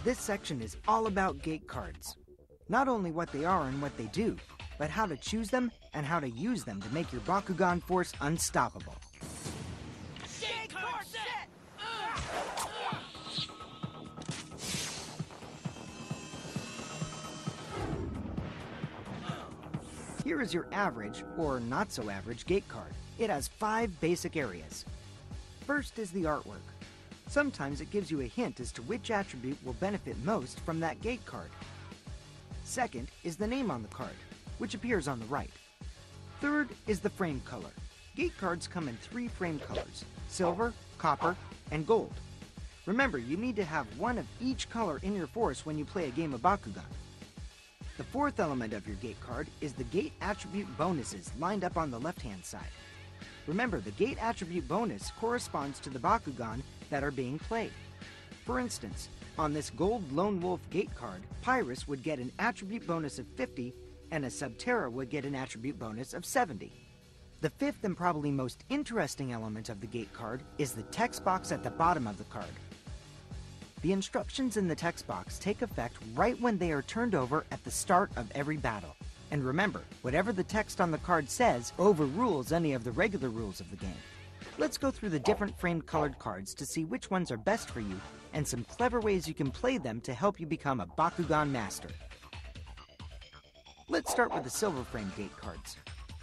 This section is all about gate cards. Not only what they are and what they do, but how to choose them and how to use them to make your Bakugan force unstoppable. Gate card set! Here is your average, or not so average, gate card. It has 5 basic areas. First is the artwork. Sometimes it gives you a hint as to which attribute will benefit most from that gate card. Second is the name on the card, which appears on the right. Third is the frame color. Gate cards come in 3 frame colors: silver, copper, and gold. Remember, you need to have one of each color in your force when you play a game of Bakugan. The fourth element of your gate card is the gate attribute bonuses lined up on the left-hand side. Remember, the gate attribute bonus corresponds to the Bakugan that are being played. For instance, on this gold Lone Wolf gate card, Pyrus would get an attribute bonus of 50 and a Subterra would get an attribute bonus of 70. The fifth and probably most interesting element of the gate card is the text box at the bottom of the card. The instructions in the text box take effect right when they are turned over at the start of every battle. And remember, whatever the text on the card says overrules any of the regular rules of the game. Let's go through the different framed colored cards to see which ones are best for you and some clever ways you can play them to help you become a Bakugan master. Let's start with the silver framed gate cards.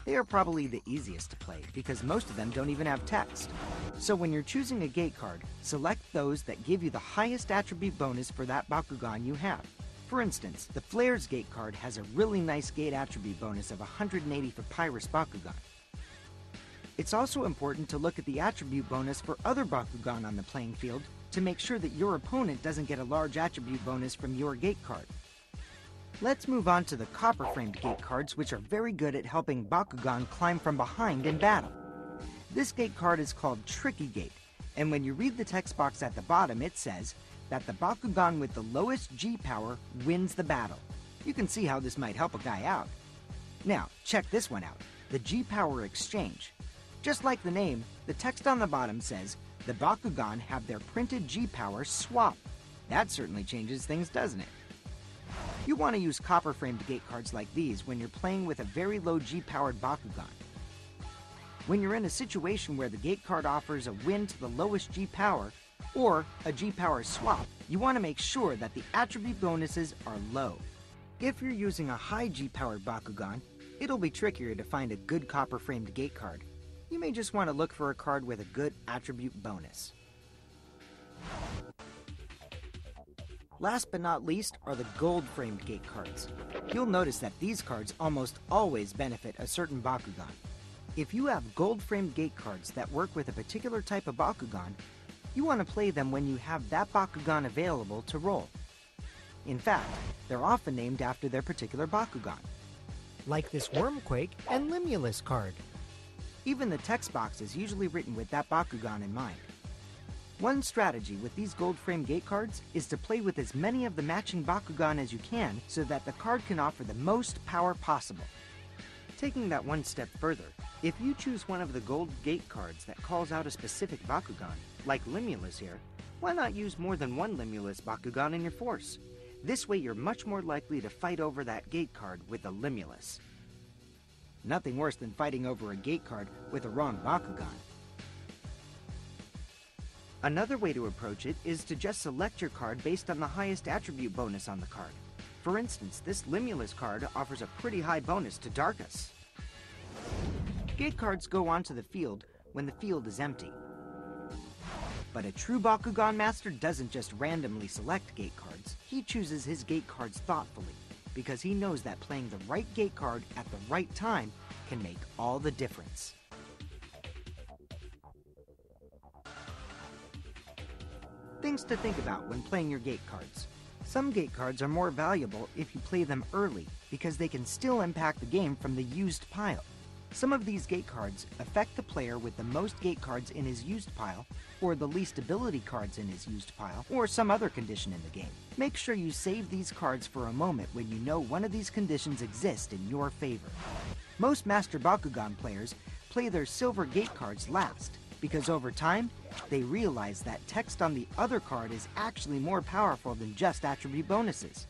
They are probably the easiest to play because most of them don't even have text. So when you're choosing a gate card, select those that give you the highest attribute bonus for that Bakugan you have. For instance, the Flare's gate card has a really nice gate attribute bonus of 180 for Pyrus Bakugan. It's also important to look at the attribute bonus for other Bakugan on the playing field to make sure that your opponent doesn't get a large attribute bonus from your gate card. Let's move on to the copper-framed gate cards, which are very good at helping Bakugan climb from behind in battle. This gate card is called Tricky Gate, and when you read the text box at the bottom, it says that the Bakugan with the lowest G power wins the battle. You can see how this might help a guy out. Now, check this one out, the G power exchange. Just like the name, the text on the bottom says the Bakugan have their printed G power swap. That certainly changes things, doesn't it? You want to use copper-framed gate cards like these when you're playing with a very low G-powered Bakugan. When you're in a situation where the gate card offers a win to the lowest G power, or a G power swap, you want to make sure that the attribute bonuses are low. If you're using a high G-powered Bakugan, it'll be trickier to find a good copper-framed gate card. You may just want to look for a card with a good attribute bonus. Last but not least are the gold-framed gate cards. You'll notice that these cards almost always benefit a certain Bakugan. If you have gold-framed gate cards that work with a particular type of Bakugan, you want to play them when you have that Bakugan available to roll. In fact, they're often named after their particular Bakugan. Like this Wormquake and Limulus card. Even the text box is usually written with that Bakugan in mind. One strategy with these gold-frame gate cards is to play with as many of the matching Bakugan as you can so that the card can offer the most power possible. Taking that one step further, if you choose one of the gold gate cards that calls out a specific Bakugan, like Limulus here, why not use more than one Limulus Bakugan in your force? This way you're much more likely to fight over that gate card with a Limulus. Nothing worse than fighting over a gate card with a wrong Bakugan. Another way to approach it is to just select your card based on the highest attribute bonus on the card. For instance, this Limulus card offers a pretty high bonus to Darkus. Gate cards go onto the field when the field is empty. But a true Bakugan master doesn't just randomly select gate cards. He chooses his gate cards thoughtfully, because he knows that playing the right gate card at the right time can make all the difference. Things to think about when playing your gate cards. Some gate cards are more valuable if you play them early because they can still impact the game from the used pile. Some of these gate cards affect the player with the most gate cards in his used pile, or the least ability cards in his used pile, or some other condition in the game. Make sure you save these cards for a moment when you know one of these conditions exist in your favor. Most Master Bakugan players play their silver gate cards last, because over time, they realize that text on the other card is actually more powerful than just attribute bonuses.